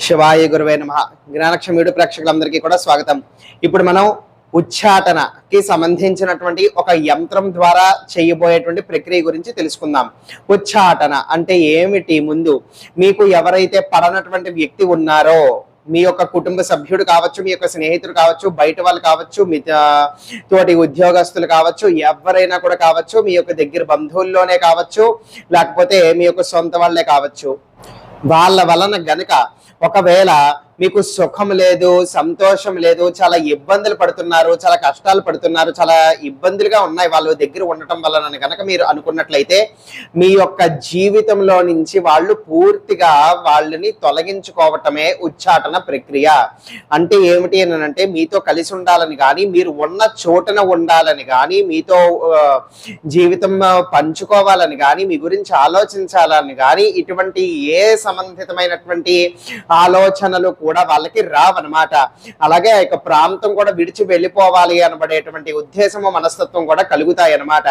శివాయ గురువే నమః. జ్ఞానక్షం వీడియో ప్రేక్షకులందరికీ కూడా స్వాగతం. ఇప్పుడు మనం ఉచ్చాటనకి సంబంధించినటువంటి ఒక యంత్రం ద్వారా చేయబోయేటువంటి ప్రక్రియ గురించి తెలుసుకుందాం. ఉచ్చాటన అంటే ఏమిటి? ముందు మీకు ఎవరైతే పడనటువంటి వ్యక్తి ఉన్నారో, మీ యొక్క కుటుంబ సభ్యుడు కావచ్చు, మీ యొక్క స్నేహితుడు కావచ్చు, బయట వాళ్ళు కావచ్చు, మీ తోటి ఉద్యోగస్తులు కావచ్చు, ఎవరైనా కూడా కావచ్చు, మీ యొక్క దగ్గర బంధువుల్లోనే కావచ్చు, లేకపోతే మీ యొక్క సొంత వాళ్ళే కావచ్చు. వాళ్ళ వలన గనక ఒకవేళ మీకు సుఖం లేదు, సంతోషం లేదు, చాలా ఇబ్బందులు పడుతున్నారు, చాలా కష్టాలు పడుతున్నారు, చాలా ఇబ్బందులుగా ఉన్నాయి వాళ్ళ దగ్గర ఉండటం వలన కనుక మీరు అనుకున్నట్లయితే మీ యొక్క జీవితంలో నుంచి వాళ్ళు పూర్తిగా వాళ్ళని తొలగించుకోవటమే ఉచ్చాటన ప్రక్రియ. అంటే ఏమిటి అని అంటే, మీతో కలిసి ఉండాలని కానీ, మీరు ఉన్న చోటన ఉండాలని కానీ, మీతో జీవితం పంచుకోవాలని కానీ, మీ గురించి ఆలోచించాలని కానీ, ఇటువంటి ఏ సంబంధితమైనటువంటి ఆలోచనలు కూడా వాళ్ళకి రావన్నమాట. అలాగే ఆ యొక్క ప్రాంతం కూడా విడిచి వెళ్ళిపోవాలి అనబడేటువంటి ఉద్దేశము, మనస్తత్వం కూడా కలుగుతాయి అన్నమాట.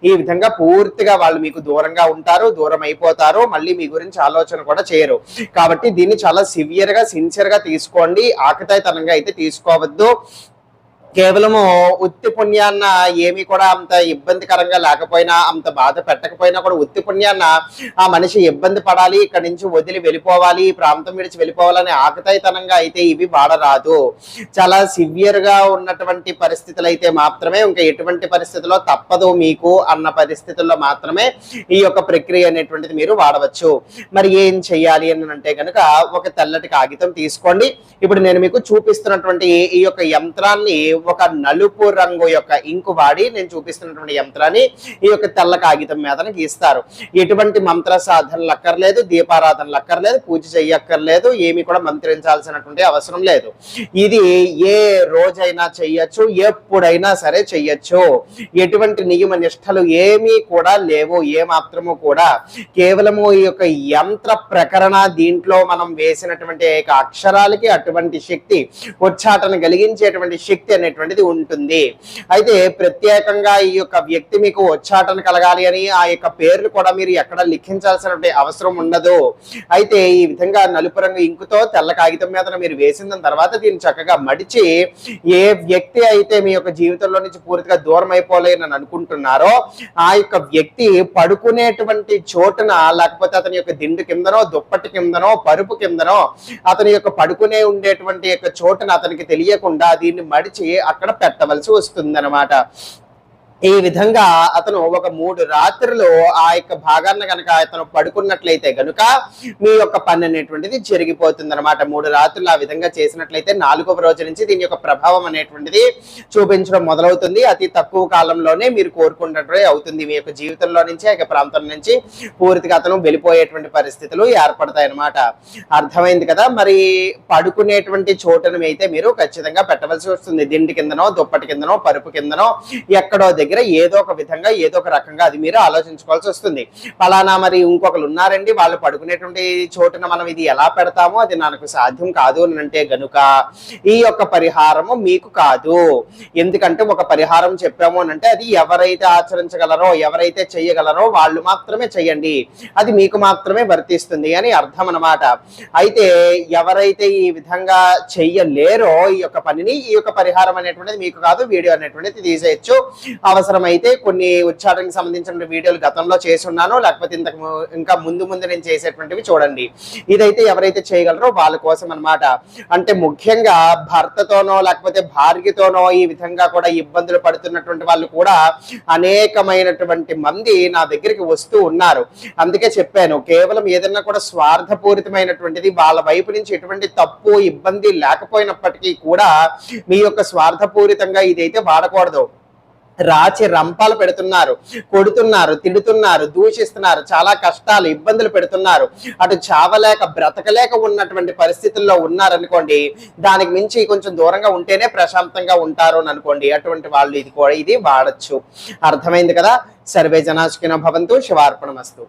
ఈ విధంగా పూర్తిగా వాళ్ళు మీకు దూరంగా ఉంటారు, దూరం అయిపోతారు, మళ్ళీ మీ గురించి ఆలోచన కూడా చేయరు. కాబట్టి దీన్ని చాలా సిన్సియర్ గా తీసుకోండి, ఆకతాయితనంగా అయితే తీసుకోవద్దు. కేవలము ఉత్తి పుణ్యాన్న ఏమి కూడా అంత ఇబ్బందికరంగా లేకపోయినా, అంత బాధ పెట్టకపోయినా కూడా ఉత్తి పుణ్యాన్న ఆ మనిషి ఇబ్బంది పడాలి, ఇక్కడి నుంచి వదిలి వెళ్ళిపోవాలి, ఈ ప్రాంతం విడిచి వెళ్ళిపోవాలని ఆకతాయితనంగా అయితే ఇవి వాడరాదు. చాలా గా ఉన్నటువంటి పరిస్థితులు అయితే మాత్రమే, ఇంకా ఎటువంటి పరిస్థితుల్లో తప్పదు మీకు అన్న పరిస్థితుల్లో మాత్రమే ఈ యొక్క ప్రక్రియ అనేటువంటిది మీరు వాడవచ్చు. మరి ఏం చెయ్యాలి అని అంటే కనుక, ఒక తెల్లటి కాగితం తీసుకోండి. ఇప్పుడు నేను మీకు చూపిస్తున్నటువంటి ఈ యొక్క యంత్రాన్ని ఒక నలుపు రంగు యొక్క ఇంకు వాడి నేను చూపిస్తున్నటువంటి యంత్రాన్ని ఈ యొక్క తెల్ల కాగితం మీద గీస్తారు. ఎటువంటి మంత్ర సాధనలు అక్కర్లేదు, దీపారాధనలు అక్కర్లేదు, పూజ చెయ్యక్కర్లేదు, ఏమి కూడా మంత్రించాల్సినటువంటి అవసరం లేదు. ఇది ఏ రోజైనా చెయ్యొచ్చు, ఎప్పుడైనా సరే చెయ్యొచ్చు. ఎటువంటి నియమ నిష్టలు ఏమీ కూడా లేవు, ఏ మాత్రము కూడా. కేవలము ఈ యొక్క యంత్ర ప్రకరణ, దీంట్లో మనం వేసినటువంటి అక్షరాలకి అటువంటి శక్తి, ఉచ్చాటన కలిగించేటువంటి శక్తి అనేటువంటిది ఉంటుంది. అయితే ప్రత్యేకంగా ఈ యొక్క వ్యక్తి మీకు ఉచ్చాటన కలగాలి అని ఆ యొక్క పేర్లు కూడా మీరు ఎక్కడ లిఖించాల్సినటువంటి అవసరం ఉండదు. అయితే ఈ విధంగా నలుపు రంగు ఇంకుతో తెల్ల కాగితం మీద మీరు వేసిన తర్వాత దీన్ని చక్కగా మడిచి, ఏ వ్యక్తి అయితే మీ యొక్క జీవితంలో నుంచి పూర్తిగా దూరం అయిపోలేనని అనుకుంటున్నారో ఆ యొక్క వ్యక్తి పడుకునేటువంటి చోటున, లేకపోతే అతని యొక్క దిండు కిందనో, దుప్పటి కిందనో, పరుపు కిందనో, అతని యొక్క పడుకునే ఉండేటువంటి యొక్క చోటున అతనికి తెలియకుండా దీన్ని మడిచి అక్కడ పెట్టవలసి వస్తుంది అన్నమాట. ఈ విధంగా అతను ఒక 3 రాత్రులు ఆ యొక్క భాగాన్ని కనుక అతను పడుకున్నట్లయితే గనుక మీ యొక్క పని అనేటువంటిది జరిగిపోతుంది అనమాట. 3 రాత్రులు ఆ విధంగా చేసినట్లయితే 4వ రోజు నుంచి దీని యొక్క ప్రభావం అనేటువంటిది చూపించడం మొదలవుతుంది. అతి తక్కువ కాలంలోనే మీరు కోరుకున్నట్టు అవుతుంది. మీ యొక్క జీవితంలో నుంచి ఆ యొక్క ప్రాంతం నుంచి పూర్తిగా అతను వెళ్ళిపోయేటువంటి పరిస్థితులు ఏర్పడతాయి అనమాట. అర్థమైంది కదా? మరి పడుకునేటువంటి చోటును అయితే మీరు ఖచ్చితంగా పెట్టవలసి వస్తుంది. దిండి కిందనో, దుప్పటి కిందనో, పరుపు కిందనో, ఎక్కడో దగ్గర ఏదో ఒక విధంగా, ఏదో ఒక రకంగా అది మీరు ఆలోచించుకోవాల్సి వస్తుంది. ఫలానా మరి ఇంకొకరు ఉన్నారండి, వాళ్ళు పడుకునేటువంటి చోటున మనం ఇది ఎలా పెడతామో అది నాకు సాధ్యం కాదు అని అంటే గనుక ఈ యొక్క పరిహారము మీకు కాదు. ఎందుకంటే ఒక పరిహారం చెప్పాము అని అంటే అది ఎవరైతే ఆచరించగలరో, ఎవరైతే చెయ్యగలరో వాళ్ళు మాత్రమే చెయ్యండి, అది మీకు మాత్రమే వర్తిస్తుంది అని అర్థం అన్నమాట. అయితే ఎవరైతే ఈ విధంగా చెయ్యలేరో ఈ యొక్క పనిని, ఈ యొక్క పరిహారం అనేటువంటిది మీకు కాదు, వీడియో అనేటువంటిది తీసేయచ్చు. అవసరమైతే కొన్ని ఉచ్చారణకి సంబంధించిన వీడియోలు గతంలో చేసి ఉన్నాను, లేకపోతే ఇంకా ముందు నేను చేసేటువంటివి చూడండి. ఇదైతే ఎవరైతే చేయగలరో వాళ్ళ కోసం అన్నమాట. అంటే ముఖ్యంగా భర్తతోనో లేకపోతే భార్యతోనో ఈ విధంగా కూడా ఇబ్బందులు పడుతున్నటువంటి వాళ్ళు కూడా అనేకమైనటువంటి మంది నా దగ్గరికి వస్తూ ఉన్నారు. అందుకే చెప్పాను, కేవలం ఏదైనా కూడా స్వార్థపూరితమైనటువంటిది, వాళ్ళ వైపు నుంచి ఎటువంటి తప్పు ఇబ్బంది లేకపోయినప్పటికీ కూడా మీ యొక్క స్వార్థపూరితంగా ఇదైతే వాడకూడదు. రాచి రంపాలు పెడుతున్నారు, కొడుతున్నారు, తిడుతున్నారు, దూషిస్తున్నారు, చాలా కష్టాలు ఇబ్బందులు పెడుతున్నారు, అటు చావలేక బ్రతకలేక ఉన్నటువంటి పరిస్థితుల్లో ఉన్నారనుకోండి, దానికి మించి కొంచెం దూరంగా ఉంటేనే ప్రశాంతంగా ఉంటారు అని అనుకోండి, అటువంటి వాళ్ళు ఇది వాడచ్చు. అర్థమైంది కదా? సర్వే జనా సుఖినో భవంతు. శివార్పణమస్తు.